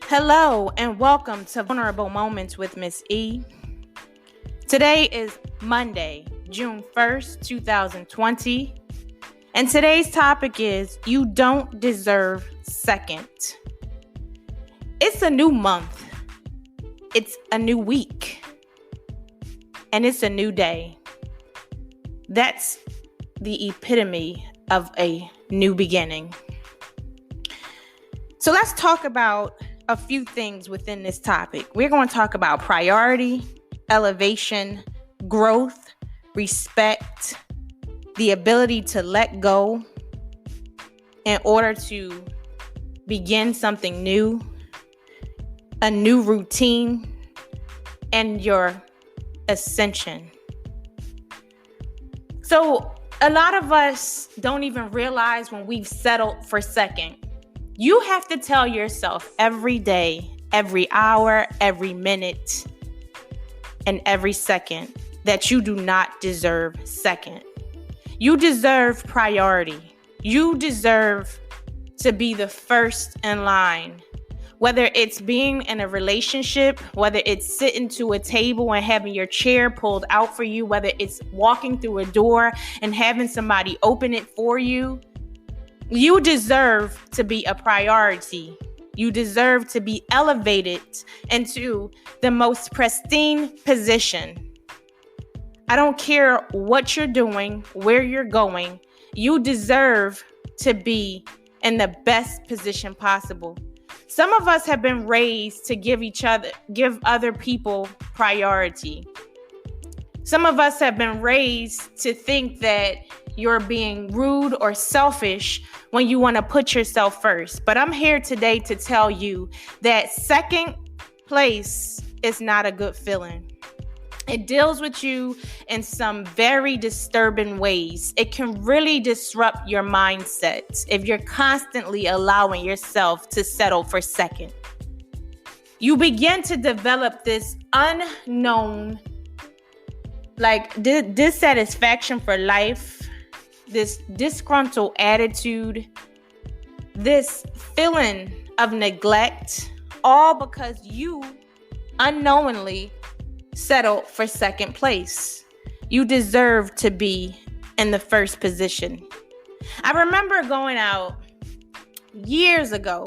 Hello and welcome to Vulnerable Moments with Miss E. Today is Monday, June 1st, 2020. And today's topic is You Don't Deserve Second. It's a new month. It's a new week. And it's a new day. That's the epitome of a new beginning. So let's talk about a few things within this topic. We're going to talk about priority, elevation, growth, respect, the ability to let go in order to begin something new, a new routine, and your ascension. So a lot of us don't even realize when we've settled for second. You have to tell yourself every day, every hour, every minute, and every second that you do not deserve second. You deserve priority. You deserve to be the first in line. Whether it's being in a relationship, whether it's sitting to a table and having your chair pulled out for you, whether it's walking through a door and having somebody open it for you, you deserve to be a priority. You deserve to be elevated into the most pristine position. I don't care what you're doing, where you're going. You deserve to be in the best position possible. Some of us have been raised to give other people priority. Some of us have been raised to think that you're being rude or selfish when you want to put yourself first. But I'm here today to tell you that second place is not a good feeling. It deals with you in some very disturbing ways. It can really disrupt your mindset if you're constantly allowing yourself to settle for second. You begin to develop this unknown, dissatisfaction for life, this disgruntled attitude, this feeling of neglect, all because you unknowingly settled for second place. You deserve to be in the first position. I remember going out years ago.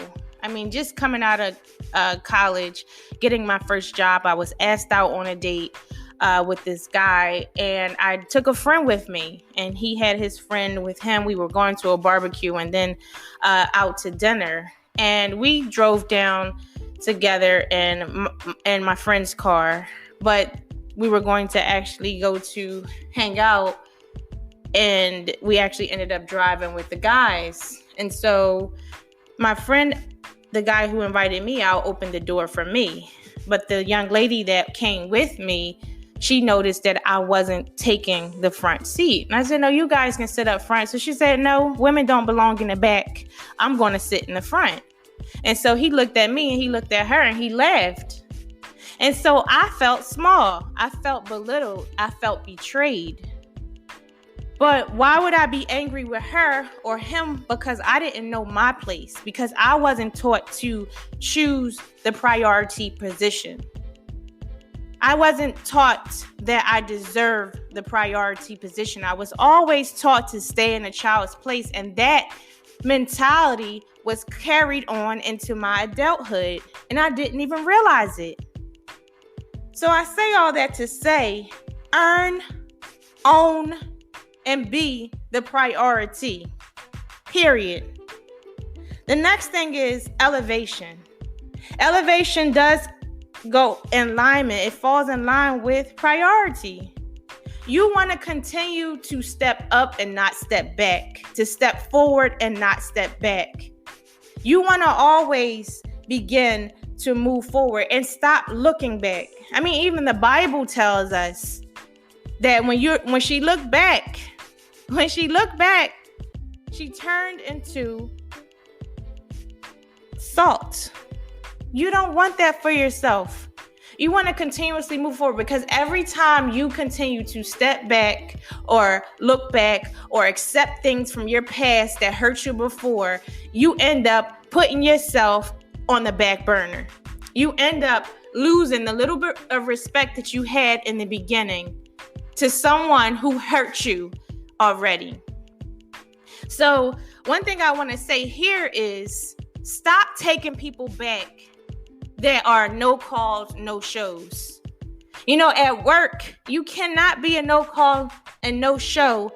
Just coming out of college, getting my first job. I was asked out on a date with this guy, and I took a friend with me, and he had his friend with him. We were going to a barbecue and then out to dinner, and we drove down together in my friend's car, but we were going to actually go to hang out, and we actually ended up driving with the guys. And so my friend, the guy who invited me out, opened the door for me, but the young lady that came with me, she noticed that I wasn't taking the front seat. And I said, no, you guys can sit up front. So she said, no, women don't belong in the back. I'm going to sit in the front. And so he looked at me and he looked at her and he laughed. And so I felt small. I felt belittled. I felt betrayed. But why would I be angry with her or him? Because I didn't know my place. Because I wasn't taught to choose the priority position. I wasn't taught that I deserve the priority position. I was always taught to stay in a child's place, and that mentality was carried on into my adulthood, and I didn't even realize it. So I say all that to say, earn, own, and be the priority. Period. The next thing is elevation. Elevation does go in alignment. It falls in line with priority. You want to continue to step up and not step back, to step forward and not step back. You want to always begin to move forward and stop looking back. Even the Bible tells us that when she looked back, she turned into salt. You don't want that for yourself. You want to continuously move forward, because every time you continue to step back or look back or accept things from your past that hurt you before, you end up putting yourself on the back burner. You end up losing the little bit of respect that you had in the beginning to someone who hurt you already. So one thing I want to say here is stop taking people back that are no calls, no shows. At work, you cannot be a no call and no show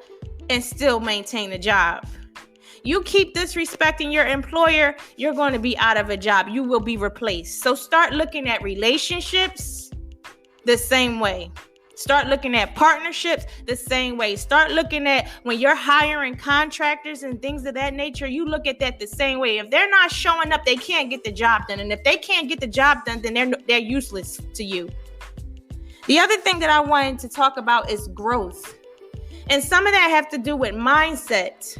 and still maintain a job. You keep disrespecting your employer, you're going to be out of a job. You will be replaced. So start looking at relationships the same way. Start looking at partnerships the same way. Start looking at when you're hiring contractors and things of that nature, you look at that the same way. If they're not showing up, they can't get the job done. And if they can't get the job done, then they're useless to you. The other thing that I wanted to talk about is growth. And some of that have to do with mindset.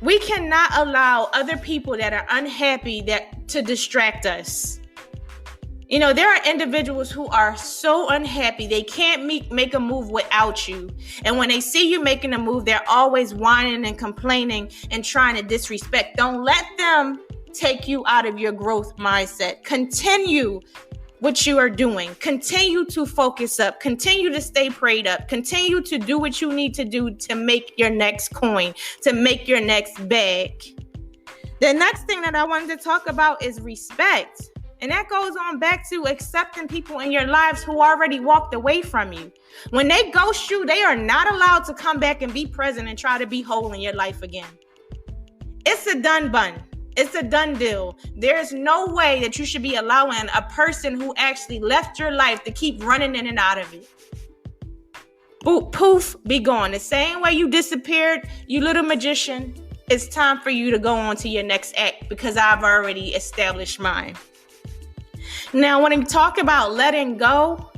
We cannot allow other people that are unhappy to distract us. There are individuals who are so unhappy, they can't make a move without you. And when they see you making a move, they're always whining and complaining and trying to disrespect. Don't let them take you out of your growth mindset. Continue what you are doing. Continue to focus up. Continue to stay prayed up. Continue to do what you need to do to make your next coin, to make your next bag. The next thing that I wanted to talk about is respect. And that goes on back to accepting people in your lives who already walked away from you. When they ghost you, they are not allowed to come back and be present and try to be whole in your life again. It's a done bun. It's a done deal. There's no way that you should be allowing a person who actually left your life to keep running in and out of it. Poof, be gone. The same way you disappeared, you little magician, it's time for you to go on to your next act because I've already established mine. Now, when we talk about letting go,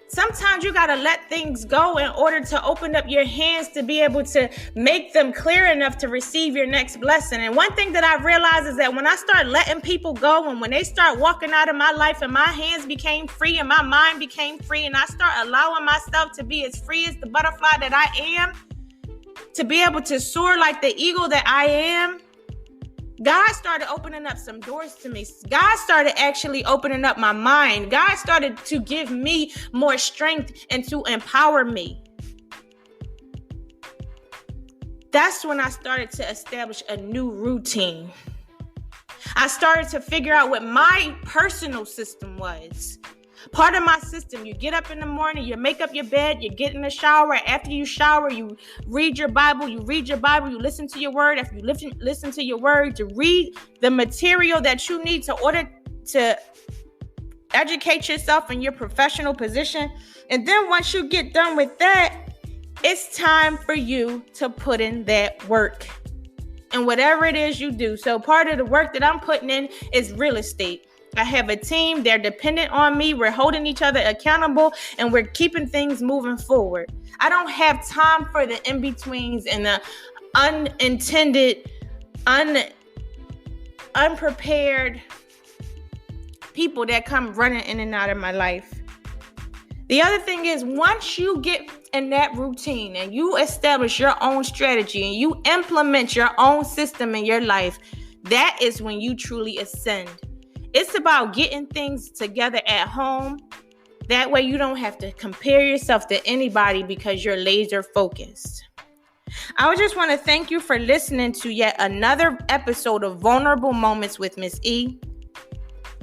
sometimes you got to let things go in order to open up your hands to be able to make them clear enough to receive your next blessing. And one thing that I've realized is that when I start letting people go and when they start walking out of my life and my hands became free and my mind became free and I start allowing myself to be as free as the butterfly that I am, to be able to soar like the eagle that I am, God started opening up some doors to me. God started actually opening up my mind. God started to give me more strength and to empower me. That's when I started to establish a new routine. I started to figure out what my personal system was. Part of my system, you get up in the morning, you make up your bed, you get in the shower. After you shower, you read your Bible, you listen to your word. After you listen to your word, you read the material that you need to order to educate yourself in your professional position. And then once you get done with that, it's time for you to put in that work and whatever it is you do. So part of the work that I'm putting in is real estate. I have a team. They're dependent on me. We're holding each other accountable and we're keeping things moving forward. I don't have time for the in-betweens and the unintended, unprepared people that come running in and out of my life. The other thing is, once you get in that routine and you establish your own strategy and you implement your own system in your life, that is when you truly ascend. It's about getting things together at home. That way you don't have to compare yourself to anybody because you're laser focused. I would just want to thank you for listening to yet another episode of Vulnerable Moments with Miss E.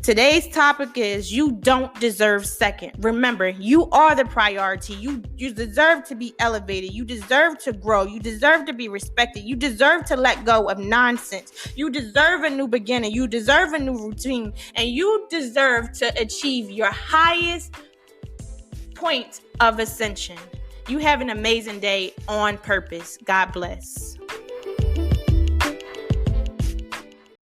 Today's topic is you don't deserve second. Remember, you are the priority. You deserve to be elevated. You deserve to grow. You deserve to be respected. You deserve to let go of nonsense. You deserve a new beginning. You deserve a new routine. And you deserve to achieve your highest point of ascension. You have an amazing day on purpose. God bless.